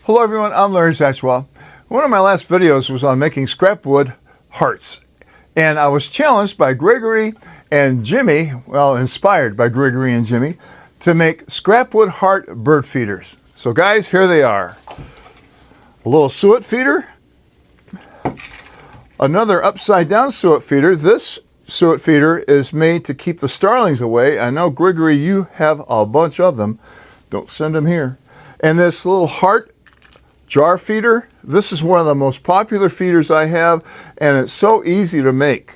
Hello everyone, I'm Larry Satchwell. One of my last videos was on making scrap wood hearts. And I was challenged by Gregory and Jimmy, well, inspired by Gregory and Jimmy, to make scrap wood heart bird feeders. So guys, here they are. A little suet feeder, another upside down suet feeder. This suet feeder is made to keep the starlings away. I know, Gregory, you have a bunch of them. Don't send them here. And this little heart jar feeder, this is one of the most popular feeders I have, and it's so easy to make.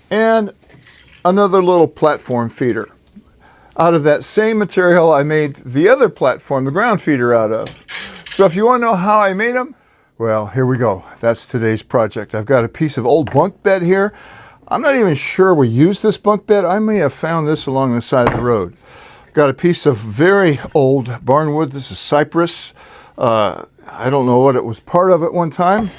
And another little platform feeder. Out of that same material I made the other platform, the ground feeder, out of. So if you want to know how I made them, well, here we go. That's today's project. I've got a piece of old bunk bed here. I'm not even sure we used this bunk bed. I may have found this along the side of the road. Got a piece of very old barnwood. This is cypress. I don't know what it was part of at one time.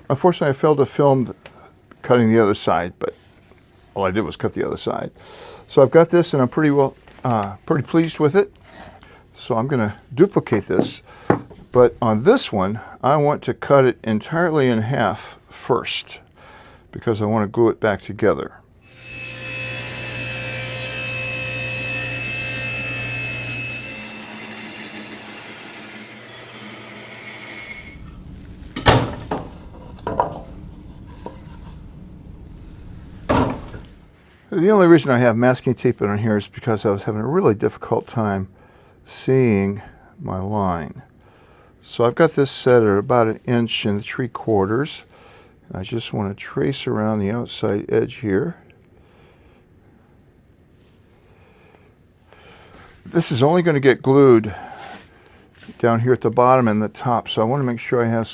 Unfortunately, I failed to film cutting the other side, but all I did was cut the other side. So I've got this, and I'm pretty pleased with it. So I'm going to duplicate this, but on this one, I want to cut it entirely in half first because I want to glue it back together. The only reason I have masking tape on here is because I was having a really difficult time seeing my line. So I've got this set at about 1 3/4 inches. I just want to trace around the outside edge here. This is only going to get glued down here at the bottom and the top, so I want to make sure I have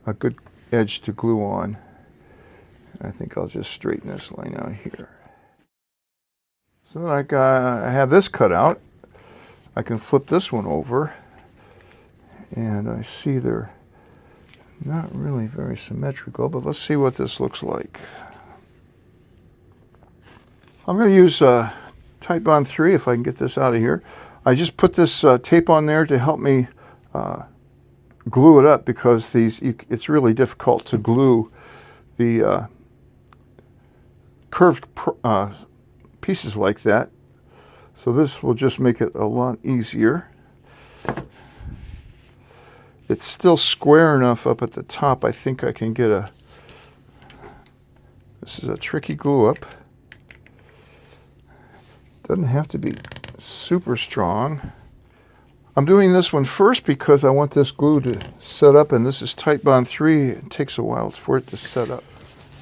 a good edge to glue on. I think I'll just straighten this line out here. So then I have this cut out. I can flip this one over, and I see they're not really very symmetrical, but let's see what this looks like. I'm going to use Titebond 3 if I can get this out of here. I just put this tape on there to help me glue it up because it's really difficult to glue the curved pieces like that. So this will just make it a lot easier. It's still square enough up at the top. I think I can get this is a tricky glue up. Doesn't have to be super strong. I'm doing this one first because I want this glue to set up, and this is Titebond 3. It takes a while for it to set up.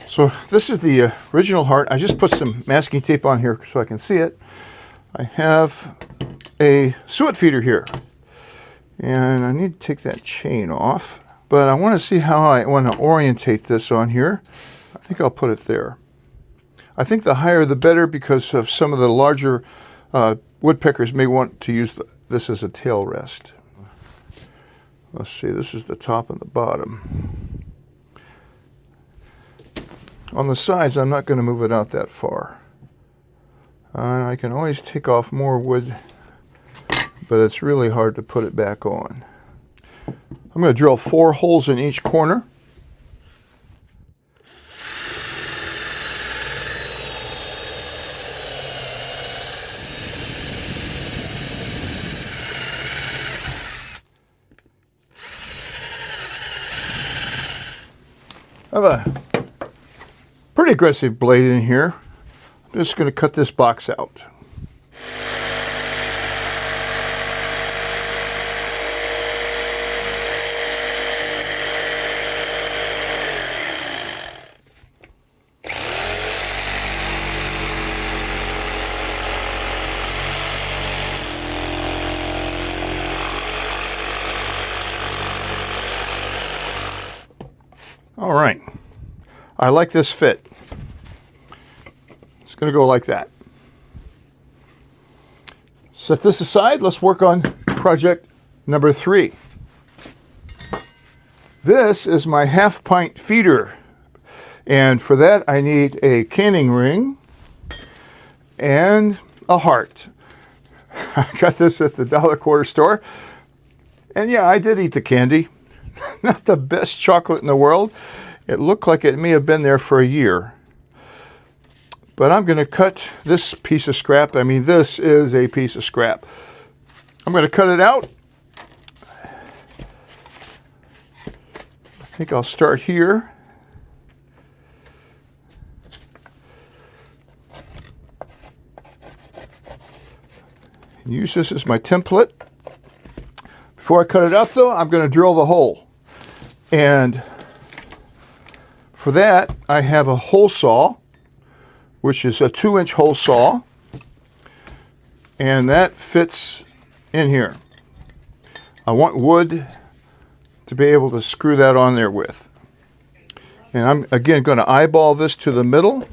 So this is the original heart. I just put some masking tape on here so I can see it. I have a suet feeder here. And I need to take that chain off. But I want to see how I want to orientate this on here. I think I'll put it there. I think the higher the better because of some of the larger woodpeckers may want to use this as a tail rest. Let's see, this is the top and the bottom. On the sides, I'm not going to move it out that far. I can always take off more wood, but it's really hard to put it back on. I'm going to drill 4 holes in each corner. I have a pretty aggressive blade in here. I'm just going to cut this box out. All right. I like this fit. It's going to go like that. Set this aside. Let's work on project number 3. This is my half-pint feeder. And for that, I need a canning ring and a heart. I got this at the dollar quarter store. And yeah, I did eat the candy. Not the best chocolate in the world. It looked like it may have been there for a year. But I'm going to cut this piece of scrap. I mean, this is a piece of scrap. I'm going to cut it out. I think I'll start here. Use this as my template. Before I cut it out though, I'm going to drill the hole. And for that, I have a hole saw, which is a 2-inch hole saw. And that fits in here. I want wood to be able to screw that on there with. And I'm again going to eyeball this to the middle.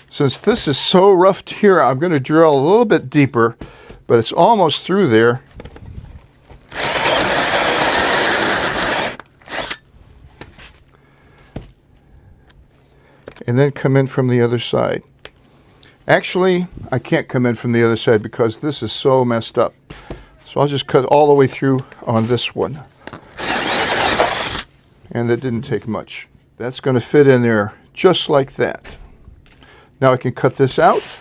Since this is so rough here, I'm going to drill a little bit deeper, but it's almost through there. And then come in from the other side. Actually, I can't come in from the other side because this is so messed up. So I'll just cut all the way through on this one. And that didn't take much. That's going to fit in there just like that. Now I can cut this out.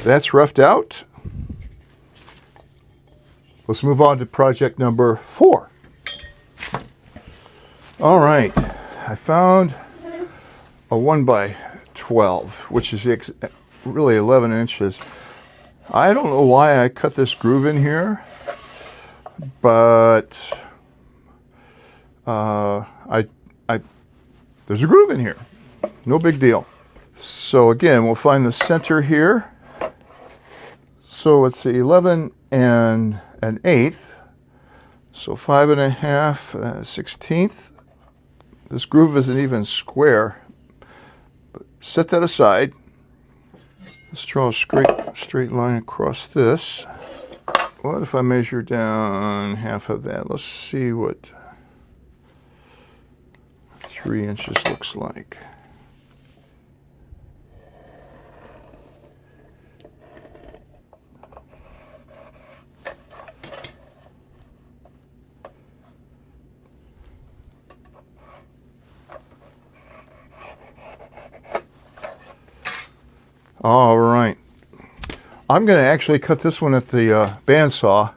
That's roughed out. Let's move on to project number 4. All right, I found a 1x12, which is really 11 inches. I don't know why I cut this groove in here, but there's a groove in here. No big deal. So again, we'll find the center here. So it's 11 and an eighth. So 5 1/2, 1/16. This groove isn't even square. But set that aside. Let's draw a straight line across this. What if I measure down half of that? Let's see what 3 inches looks like. All right. I'm going to actually cut this one at the bandsaw.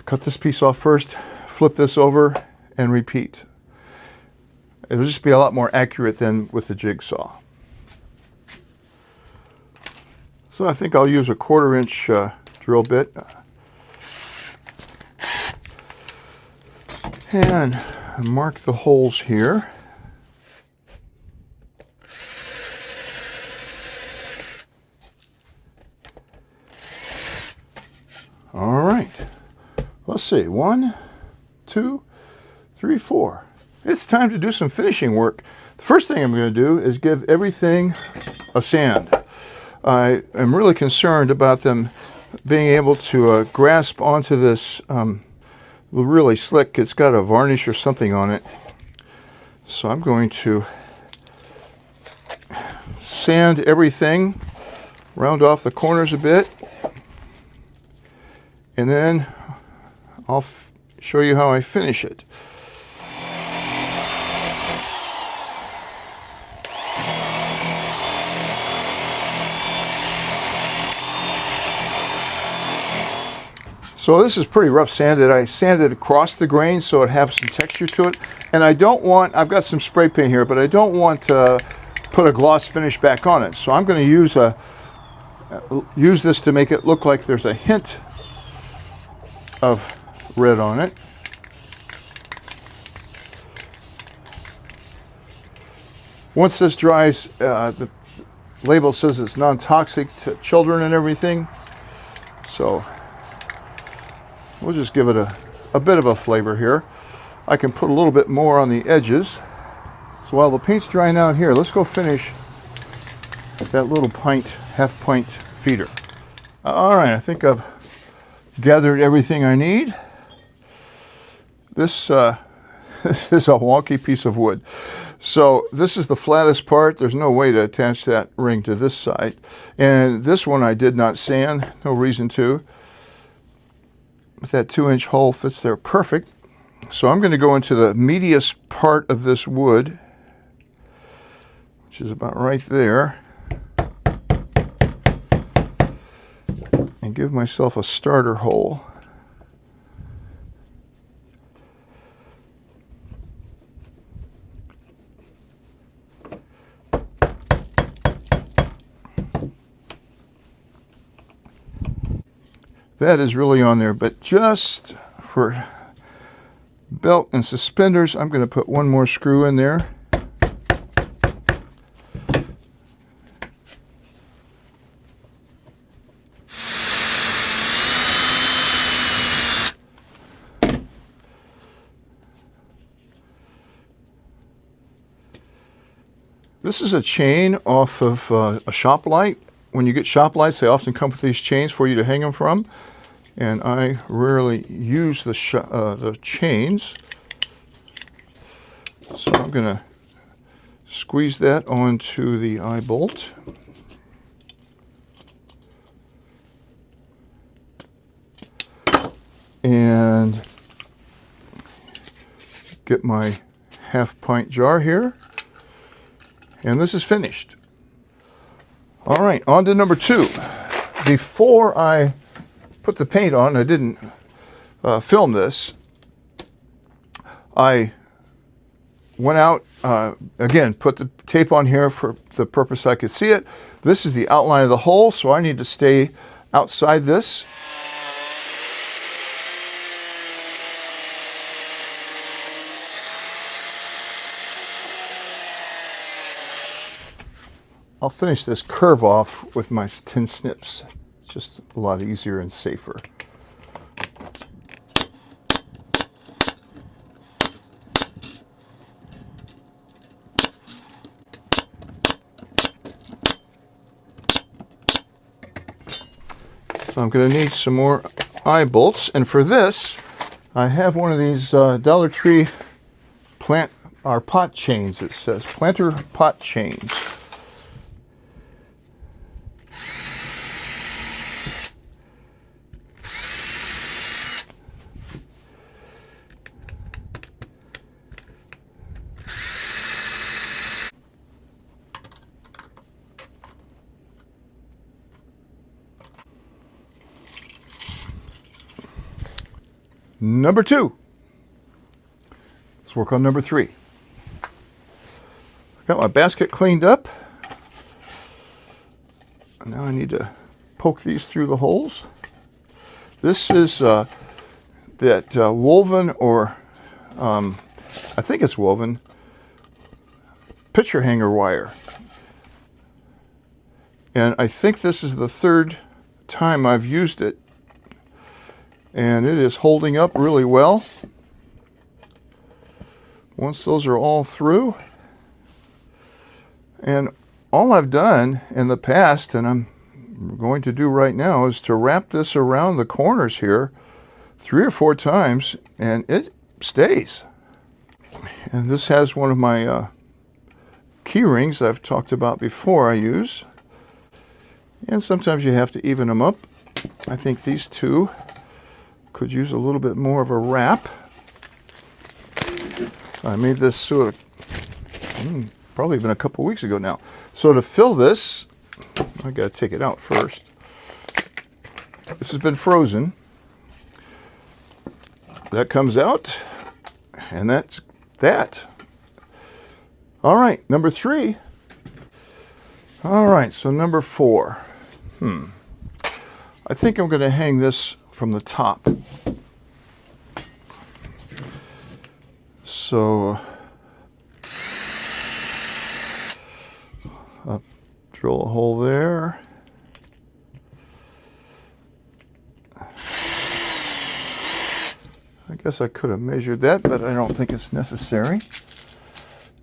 Cut this piece off first, flip this over, and repeat. It'll just be a lot more accurate than with the jigsaw. So I think I'll use a 1/4 inch drill bit. And mark the holes here. All right, let's see, 1, 2, 3, 4. It's time to do some finishing work. The first thing I'm going to do is give everything a sand. I am really concerned about them being able to grasp onto this really slick. It's got a varnish or something on it. So I'm going to sand everything, round off the corners a bit. And then I'll show you how I finish it. So this is pretty rough sanded. I sanded across the grain so it has some texture to it. And I don't want, I've got some spray paint here, but I don't want to put a gloss finish back on it. So I'm going to use a use this to make it look like there's a hint of red on it. Once this dries, the label says it's non-toxic to children and everything. So we'll just give it a bit of a flavor here. I can put a little bit more on the edges. So while the paint's drying out here, let's go finish that little half pint feeder. All right, I think I've gathered everything I need. This this is a wonky piece of wood. So this is the flattest part. There's no way to attach that ring to this side. And this one I did not sand, no reason to. But that 2-inch hole fits there perfect. So I'm going to go into the meatiest part of this wood, which is about right there, and give myself a starter hole. That is really on there, but just for belt and suspenders, I'm going to put one more screw in there. This is a chain off of a shop light. When you get shop lights, they often come with these chains for you to hang them from. And I rarely use the chains. So I'm going to squeeze that onto the eye bolt. And get my half pint jar here. And this is finished. All right, on to number 2. Before I put the paint on, I didn't film this. I went out, again, put the tape on here for the purpose I could see it. This is the outline of the hole, so I need to stay outside this. I'll finish this curve off with my tin snips. It's just a lot easier and safer. So I'm going to need some more eye bolts, and for this I have one of these Dollar Tree pot chains. It says planter pot chains. Number 2. Let's work on number 3. Got my basket cleaned up. Now I need to poke these through the holes. This is that woven, or I think it's woven, picture hanger wire. And I think this is the 3rd time I've used it. And it is holding up really well. Once those are all through, and all I've done in the past, and I'm going to do right now, is to wrap this around the corners here 3 or 4 times, and it stays. And this has one of my key rings I've talked about before I use. And sometimes you have to even them up. I think these 2 could use a little bit more of a wrap. I made this sort of, probably been a couple weeks ago now. So to fill this, I gotta take it out first. This has been frozen. That comes out, and that's that. All right, number 3. All right, so number 4. I think I'm going to hang this from the top. So drill a hole there. I guess I could have measured that, but I don't think it's necessary.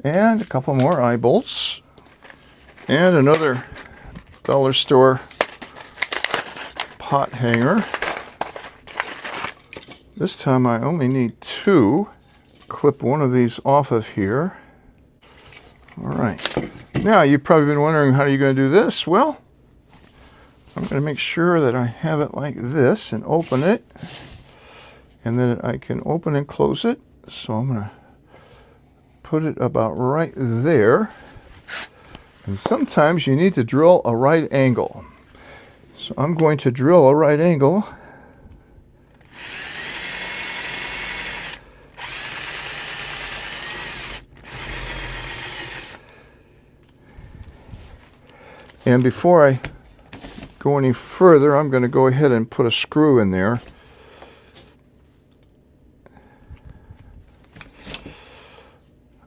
And a couple more eye bolts. And another dollar store pot hanger. This time I only need 2. Clip one of these off of here. All right. Now you've probably been wondering, how are you going to do this? Well, I'm going to make sure that I have it like this and open it. And then I can open and close it. So I'm going to put it about right there. And sometimes you need to drill a right angle. So I'm going to drill a right angle. And before I go any further, I'm going to go ahead and put a screw in there.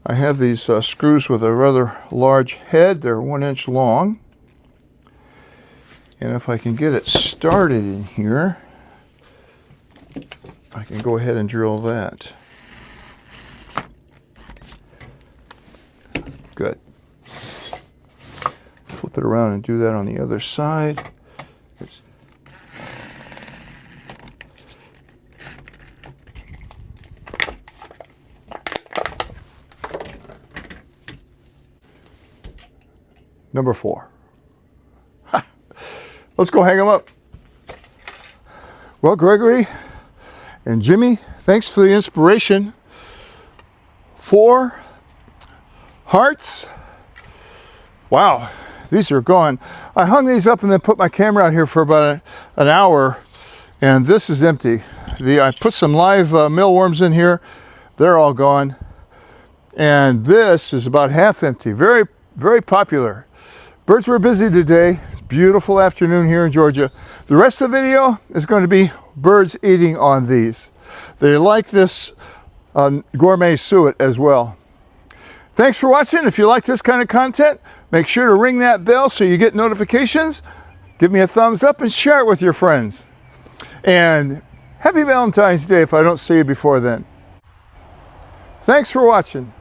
I have these screws with a rather large head. They're 1 inch long. And if I can get it started in here, I can go ahead and drill that. Good. Flip it around and do that on the other side. Number 4. Ha. Let's go hang them up. Well, Gregory and Jimmy, thanks for the inspiration. 4 hearts. Wow, these are gone. I hung these up and then put my camera out here for about an hour, and this is empty. I put some live mealworms in here. They're all gone. And this is about half empty. Very, very popular. Birds were busy today. It's a beautiful afternoon here in Georgia. The rest of the video is going to be birds eating on these. They like this gourmet suet as well. Thanks for watching. If you like this kind of content, make sure to ring that bell so you get notifications. Give me a thumbs up and share it with your friends. And happy Valentine's Day if I don't see you before then. Thanks for watching.